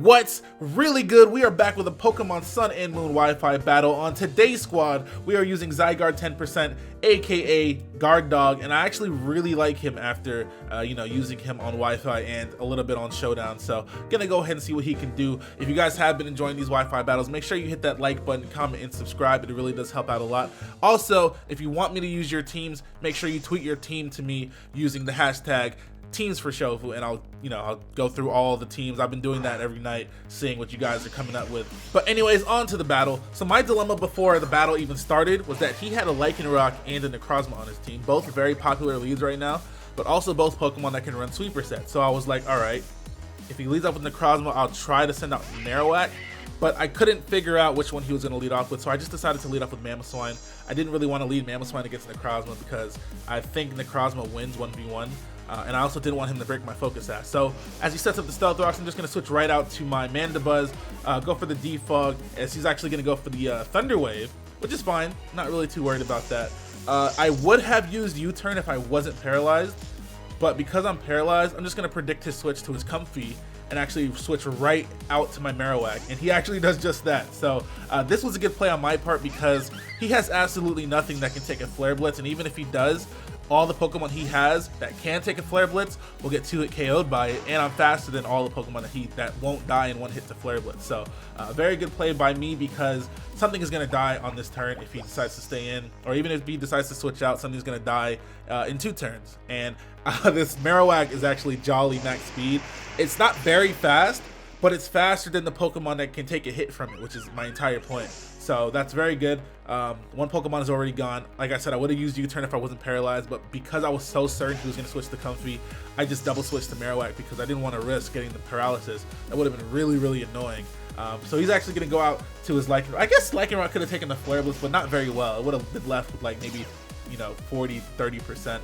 What's really good? We are back with a Pokemon Sun and Moon Wi-Fi battle. On today's squad, we are using Zygarde 10%, aka Guard Dog, and I actually really like him after using him on Wi-Fi and a little bit on Showdown. So gonna go ahead and see what he can do. If you guys have been enjoying these Wi-Fi battles, make sure you hit that like button, comment, and subscribe. It really does help out a lot. Also, if you want me to use your teams, make sure you tweet your team to me using the hashtag teams for shofu, and I'll go through all the teams. I've been doing that every night, seeing what you guys are coming up with. But anyways, on to the battle. So my dilemma before the battle even started was that he had a Lycanroc and a Necrozma on his team, both very popular leads right now, but also both Pokemon that can run sweeper sets. So I was like, all right, if he leads off with Necrozma, I'll try to send out Marowak, but I couldn't figure out which one he was going to lead off with, so I just decided to lead off with Mamoswine. I didn't really want to lead Mamoswine against Necrozma because I think Necrozma wins 1v1. And I also didn't want him to break my Focus Sash. So as he sets up the Stealth Rocks, I'm just going to switch right out to my Mandibuzz, go for the Defog, as he's actually going to go for the Thunder Wave, which is fine. Not really too worried about that. I would have used U-Turn if I wasn't paralyzed, but because I'm paralyzed, I'm just going to predict his switch to his Comfy and actually switch right out to my Marowak, and he actually does just that. So this was a good play on my part because he has absolutely nothing that can take a Flare Blitz, and even if he does, all the Pokemon he has that can take a Flare Blitz will get 2-hit KO'd by it, and I'm faster than all the Pokemon that won't die in one hit to Flare Blitz. So very good play by me because something is going to die on this turn if he decides to stay in, or even if he decides to switch out, something's going to die in 2 turns. And this Marowak is actually jolly max speed. It's not very fast, but it's faster than the Pokemon that can take a hit from it, which is my entire point. So that's very good. One Pokemon is already gone. Like I said, I would have used U-Turn if I wasn't paralyzed, but because I was so certain he was going to switch to Comfy, I just double switched to Marowak because I didn't want to risk getting the paralysis. That would have been really, really annoying. So he's actually going to go out to his Lycanroc. I guess Lycanroc could have taken the Flare Blitz, but not very well. It would have been left with like maybe 40-30%.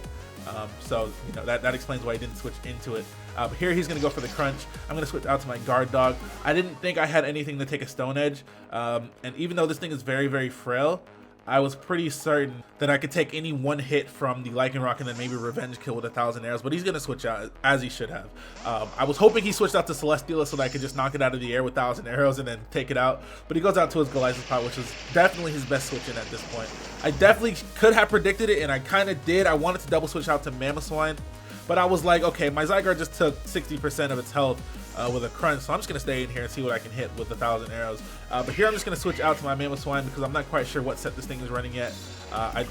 So that explains why he didn't switch into it. But here he's going to go for the Crunch. I'm going to switch out to my Guard Dog. I didn't think I had anything to take a Stone Edge, and even though this thing is very, very frail, I was pretty certain that I could take any one hit from the Lycanroc and then maybe Revenge Kill with 1,000 arrows, but he's going to switch out, as he should have. I was hoping he switched out to Celesteela so that I could just knock it out of the air with 1,000 arrows and then take it out, but he goes out to his Golisopod, which is definitely his best switch in at this point. I definitely could have predicted it, and I kind of did. I wanted to double switch out to Mamoswine, but I was like, okay, my Zygarde just took 60% of its health with a Crunch, so I'm just going to stay in here and see what I can hit with 1,000 arrows. But here I'm just going to switch out to my Mamoswine because I'm not quite sure what set this thing is running yet.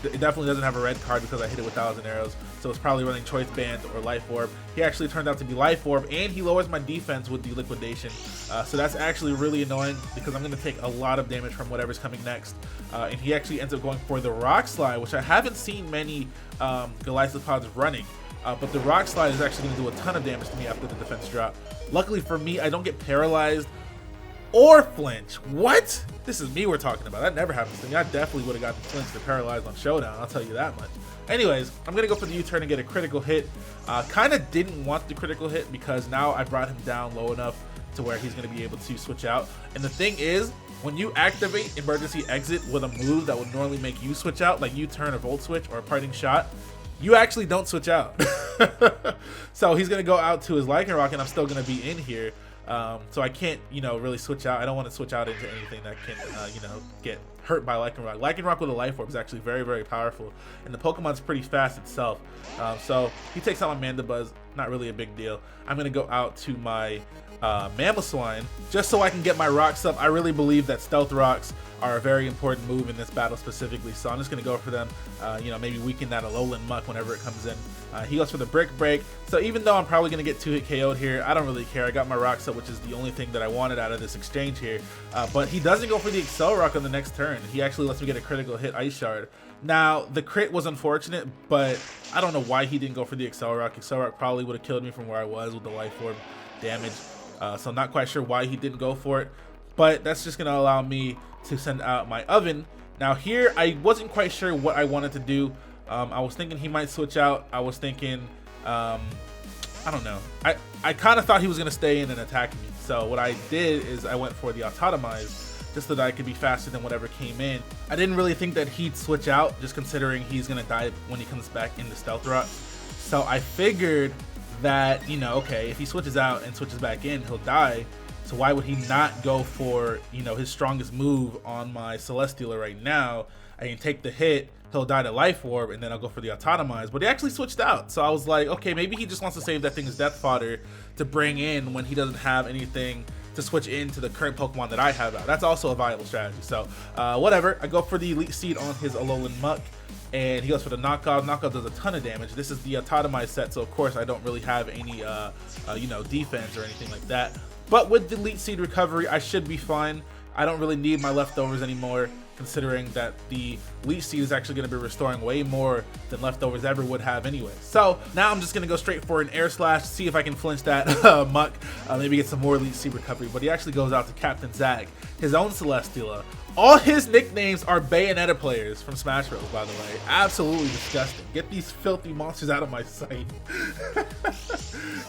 It definitely doesn't have a red card because I hit it with 1,000 arrows, so it's probably running Choice Band or Life Orb. He actually turned out to be Life Orb, and he lowers my defense with the Liquidation. So that's actually really annoying because I'm going to take a lot of damage from whatever's coming next. And he actually ends up going for the Rock Slide, which I haven't seen many Golisopods running. But the Rock Slide is actually going to do a ton of damage to me after the defense drop. Luckily for me, I don't get paralyzed or flinch. What? This is me we're talking about. That never happens to me. I definitely would have gotten flinched or paralyzed on Showdown, I'll tell you that much. Anyways, I'm going to go for the U-Turn and get a critical hit. Kind of didn't want the critical hit because now I brought him down low enough to where he's going to be able to switch out. And the thing is, when you activate Emergency Exit with a move that would normally make you switch out, like U-Turn or Volt Switch or a Parting Shot, you actually don't switch out. So he's going to go out to his Lycanroc, and I'm still going to be in here. So I can't, really switch out. I don't want to switch out into anything that can, get hurt by Lycanroc. Lycanroc with a Life Orb is actually very, very powerful, and the Pokemon's pretty fast itself. So he takes out my Mandibuzz. Not really a big deal. I'm going to go out to my Mamoswine just so I can get my rocks up. I really believe that Stealth Rocks are a very important move in this battle specifically, so I'm just going to go for them, maybe weaken that Alolan Muck whenever it comes in. He goes for the Brick Break, so even though I'm probably going to get 2-hit KO'd here, I don't really care. I got my rocks up, which is the only thing that I wanted out of this exchange here. But he doesn't go for the Excel Rock on the next turn. He actually lets me get a critical hit Ice Shard. Now, the crit was unfortunate, but I don't know why he didn't go for the Excel Rock. Excel Rock probably would have killed me from where I was with the Life Orb damage. So I'm not quite sure why he didn't go for it, but that's just going to allow me to send out my Oven. Now here, I wasn't quite sure what I wanted to do. I was thinking he might switch out. I was thinking, I don't know. I kind of thought he was going to stay in and attack me. So what I did is I went for the Autotomize just so that I could be faster than whatever came in. I didn't really think that he'd switch out, just considering he's going to die when he comes back into Stealth Rock. So I figured that, okay, if he switches out and switches back in, he'll die. So why would he not go for, you know, his strongest move on my Celesteela right now? I can take the hit, he'll die to Life Orb, and then I'll go for the Autotomize. But he actually switched out. So I was like, okay, maybe he just wants to save that thing as death fodder to bring in when he doesn't have anything to switch into the current Pokemon that I have out. That's also a viable strategy. So whatever, I go for the Leech Seed on his Alolan Muck, and he goes for the knockoff. Knockoff does a ton of damage. This is the Autotomize set, so of course I don't really have any you know, defense or anything like that. But with the Leech Seed recovery, I should be fine. I don't really need my leftovers anymore, considering that the Leech Seed is actually going to be restoring way more than leftovers ever would have anyway. So now I'm just going to go straight for an Air Slash, see if I can flinch that Muck, maybe get some more Leech Seed recovery. But he actually goes out to Captain Zach, his own Celesteela. All his nicknames are Bayonetta players from Smash Bros, by the way. Absolutely disgusting. Get these filthy monsters out of my sight.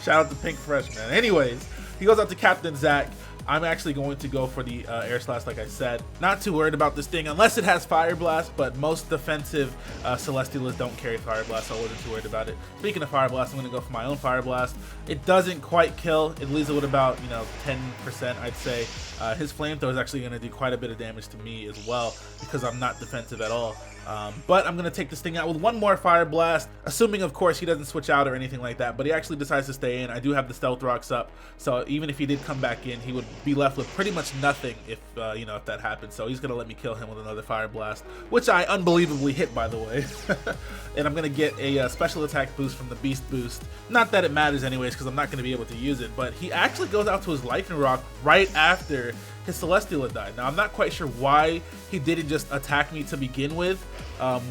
Shout out to Pink Fresh, man. Anyways, he goes out to Captain Zach. I'm actually going to go for the Air Slash, like I said. Not too worried about this thing unless it has Fire Blast, but most defensive Celesteelas don't carry Fire Blast, so I wasn't too worried about it. Speaking of Fire Blast, I'm going to go for my own Fire Blast. It doesn't quite kill. It leaves it with about, you know, 10%, I'd say. His Flamethrower is actually going to do quite a bit of damage to me as well because I'm not defensive at all. But I'm going to take this thing out with one more Fire Blast, assuming, of course, he doesn't switch out or anything like that. But he actually decides to stay in. I do have the Stealth Rocks up, so even if he did come back in, he would be left with pretty much nothing if, you know, if that happens. So he's going to let me kill him with another Fire Blast, which I unbelievably hit, by the way. And I'm going to get a special attack boost from the Beast Boost. Not that it matters anyways, because I'm not going to be able to use it. But he actually goes out to his Lightning Rock right after his Celesteela died. Now, I'm not quite sure why he didn't just attack me to begin with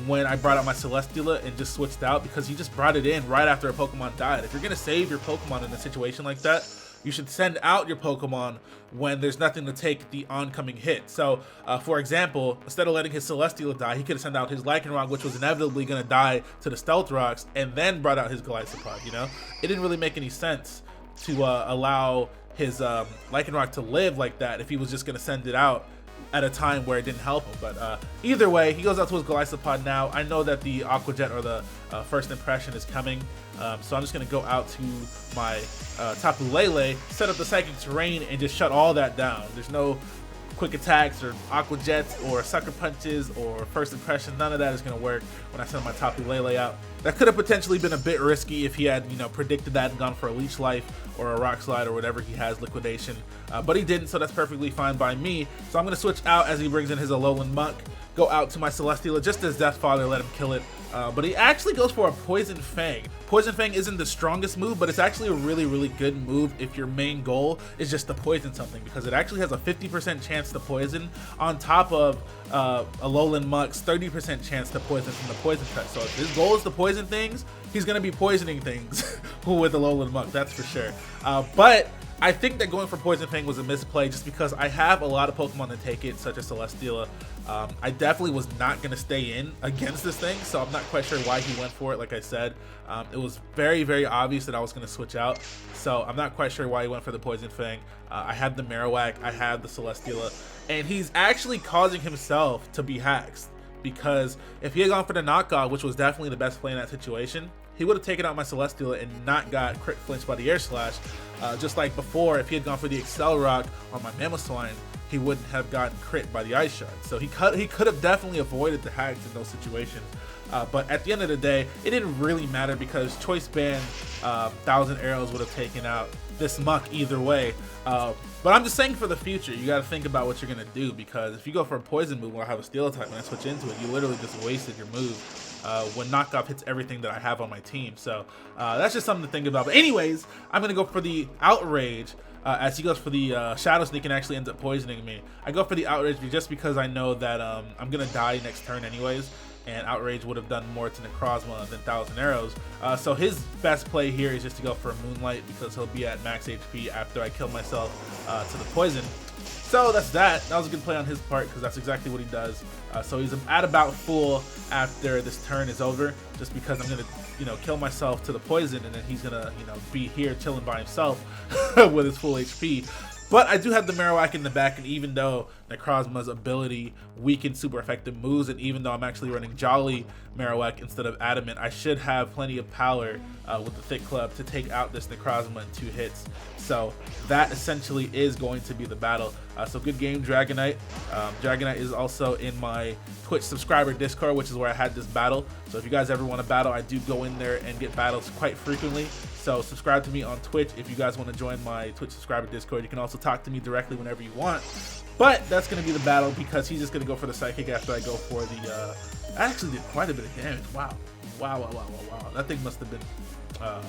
when I brought out my Celesteela and just switched out, because he just brought it in right after a Pokemon died. If you're going to save your Pokemon in a situation like that, you should send out your Pokemon when there's nothing to take the oncoming hit. So, for example, instead of letting his Celesteela die, he could have sent out his Lycanroc, which was inevitably going to die to the Stealth Rocks, and then brought out his Golisopod, you know? It didn't really make any sense to allow his Lycanroc to live like that if he was just going to send it out at a time where it didn't help him. But either way, he goes out to his Golisopod now. I know that the Aqua Jet, or the first impression, is coming, so I'm just going to go out to my Tapu Lele, set up the Psychic Terrain, and just shut all that down. There's no quick attacks or Aqua Jets or Sucker Punches or first impression. None of that is going to work when I send my Tapu Lele out. That could have potentially been a bit risky if he had, you know, predicted that and gone for a Leech Life or a Rock Slide or whatever he has, Liquidation. But he didn't, so that's perfectly fine by me. So I'm going to switch out as he brings in his Alolan Muck, go out to my Celesteela just as Death Father, let him kill it. But he actually goes for a Poison Fang. Poison Fang isn't the strongest move, but it's actually a really, really good move if your main goal is just to poison something, because it actually has a 50% chance to poison on top of Alolan Muck's 30% chance to poison from the Poison Cut. So if his goal is to poison things, he's going to be poisoning things with Alolan Muck, that's for sure. But I think that going for Poison Fang was a misplay just because I have a lot of Pokemon that take it, such as Celesteela. I definitely was not going to stay in against this thing, so I'm not quite sure why he went for it. Like I said, it was very, very obvious that I was going to switch out, so I'm not quite sure why he went for the Poison Fang. I have the Marowak, I have the Celesteela, and he's actually causing himself to be hacked, because if he had gone for the knockoff, which was definitely the best play in that situation, he would have taken out my Celesteela and not got crit flinched by the Air Slash. Just like before, if he had gone for the Excel Rock on my Mamoswine, he wouldn't have gotten crit by the Ice Shard. So he could have definitely avoided the hacks in those situations. But at the end of the day, it didn't really matter because Choice Band 1,000 Arrows would have taken out this Muck either way. But I'm just saying, for the future, you got to think about what you're going to do, because if you go for a Poison move while I have a Steel type and I switch into it, you literally just wasted your move when Knockoff hits everything that I have on my team. So that's just something to think about. But anyways, I'm going to go for the Outrage. As he goes for the Shadow Sneak and actually ends up poisoning me. I go for the Outrage just because I know that I'm going to die next turn anyways, and Outrage would have done more to Necrozma than 1,000 Arrows. So his best play here is just to go for a Moonlight, because he'll be at max HP after I kill myself to the poison. So that's that. That was a good play on his part, because that's exactly what he does. So he's at about full after this turn is over, just because I'm going to, you know, kill myself to the poison, and then he's going to, you know, be here chilling by himself with his full HP. But I do have the Marowak in the back, and even though Necrozma's ability weakens super effective moves, and even though I'm actually running Jolly Marowak instead of Adamant, I should have plenty of power with the Thick Club to take out this Necrozma in 2 hits. So that essentially is going to be the battle. So good game, Dragonite. Dragonite is also in my Twitch subscriber Discord, which is where I had this battle. So if you guys ever want to battle, I do go in there and get battles quite frequently. So subscribe to me on Twitch if you guys want to join my Twitch subscriber Discord. You can also talk to me directly whenever you want. But that's going to be the battle because he's just going to go for the Psychic after I go for the... I actually did quite a bit of damage. Wow. Wow. That thing must have been... I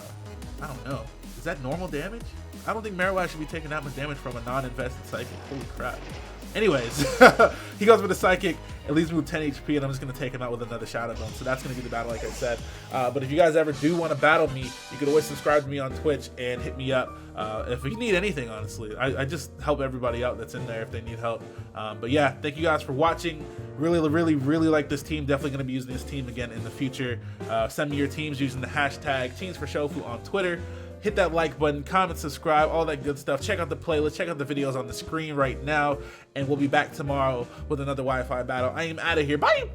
don't know. Is that normal damage? I don't think Marowak should be taking that much damage from a non-invested Psychic. Holy crap. Anyways, he goes for the Psychic, it leaves me with 10 HP, and I'm just going to take him out with another Shadow Bone. So that's going to be the battle, like I said. But if you guys ever do want to battle me, you can always subscribe to me on Twitch and hit me up if you need anything, honestly. I just help everybody out that's in there if they need help. But yeah, thank you guys for watching. Really like this team. Definitely going to be using this team again in the future. Send me your teams using the hashtag Teams4Shofu on Twitter. Hit that like button, comment, subscribe, all that good stuff. Check out the playlist, check out the videos on the screen right now, and we'll be back tomorrow with another Wi-Fi battle. I am out of here. Bye!